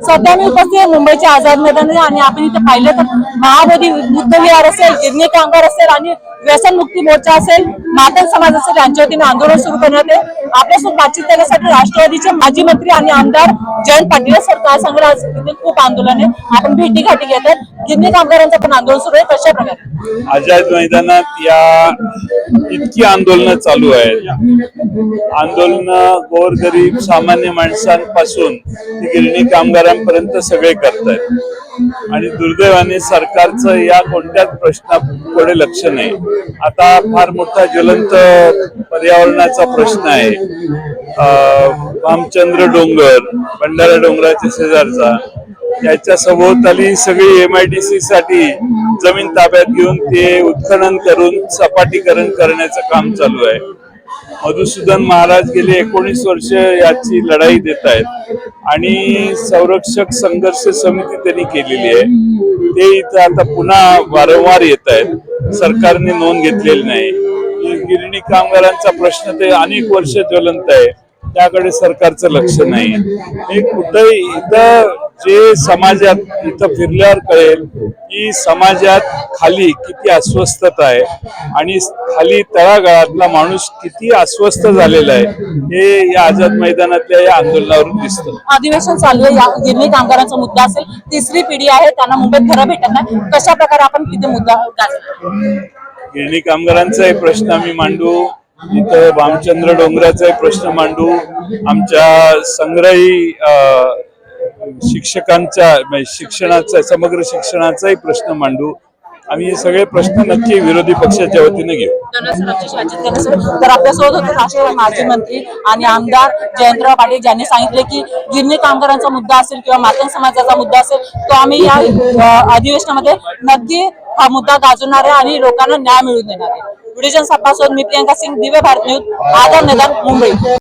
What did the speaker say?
सध्या मी उपस्थित आहे मुंबईच्या आझाद मैदानात आणि आपण इथे पाहिलं तर महाबोधी बुद्ध विहार असेल, गिरणी कामगार असेल आणि व्यसनमुक्ती मोर्चा असेल, मातंग समाज असेल यांच्या वतीने आंदोलन सुरू करण्यात आहे। आपल्यासोबत बातचीत करण्यासाठी राष्ट्रवादीचे माजी मंत्री आणि आमदार जयंत पाटील सर काय सांगणार, आज तिथे खूप आंदोलन आहे, आपण भेटी गाठी घेतात, गिरणी कामगारांचं पण आंदोलन सुरू आहे, कशा प्रकारे आझाद मैदानात या इतकी आंदोलन चालू आहेत। आंदोलन गोरगरीब सामान्य माणसांपासून गिरणी कामगारांपर्यंत सगळे करतायत आणि दुर्दैवाने सरकारचं या कोणत्याच प्रश्नाकडे लक्ष नाही। आता फार मोठा ज्वलंत पर्यावरणाचा प्रश्न आहे, रामचंद्र डोंगर, भंडारा डोंगराच्या शेजारचा, त्याच्या सभोवताली सगळी MIDC साठी जमीन ताब्यात घेऊन ते उत्खनन करून सपाटीकरण करण्याचं काम चालू आहे। मधुसूदन महाराज गेले 19 वर्ष याची लढाई देत आहेत आणि संरक्षक संघर्ष समिती त्यांनी केलेली आहे, ते इथं आता पुन्हा वारंवार येत आहेत, सरकारने नोंद घेतलेली नाही। गिरणी कामगारांचा प्रश्न ते अनेक वर्ष ज्वलंत आहे, त्याकडे सरकारचं लक्ष नाही। हे कुठेही इथं जे समाजात इथं फिरल्यावर कळेल की समाजात खाली किती अस्वस्थता आहे आणि खाली तळागाळातला माणूस किती अस्वस्थ झालेला आहे, हे या आझाद मैदानातल्या या आंदोलनावरून दिसतं। अधिवेशन चालू आहे, या गिरणी कामगारांचा मुद्दा असेल, तिसरी पिढी आहे, त्यांना मुंबईत घरं भेटत नाही, कशा प्रकारे आपण तिथे मुद्दा गिरणी कामगारांचाही प्रश्न आम्ही मांडू, इथं रामचंद्र डोंगराचाही प्रश्न मांडू, आमच्या संग्रही शिक्षकांचा शिक्षणाचा समग्र शिक्षणाचाही प्रश्न मांडू। आम्ही हे सगळे प्रश्न नक्की विरोधी पक्षाच्या वतीने घेऊ। तर आपल्यासोबत होते राष्ट्रवादी माजी मंत्री आणि आमदार जयंतराव पाटील, ज्यांनी सांगितले की गिरणी कामगारांचा मुद्दा असेल किंवा मातंग समाजाचा मुद्दा असेल, तो आम्ही या अधिवेशनामध्ये नक्की हा मुद्दा गाजवणार आहे आणि लोकांना न्याय मिळवून देणार आहे। व्हिडिओ जर्नलिस्ट मी प्रियंका सिंग, दिव्य भारत न्यूज, आझाद मैदान, मुंबई।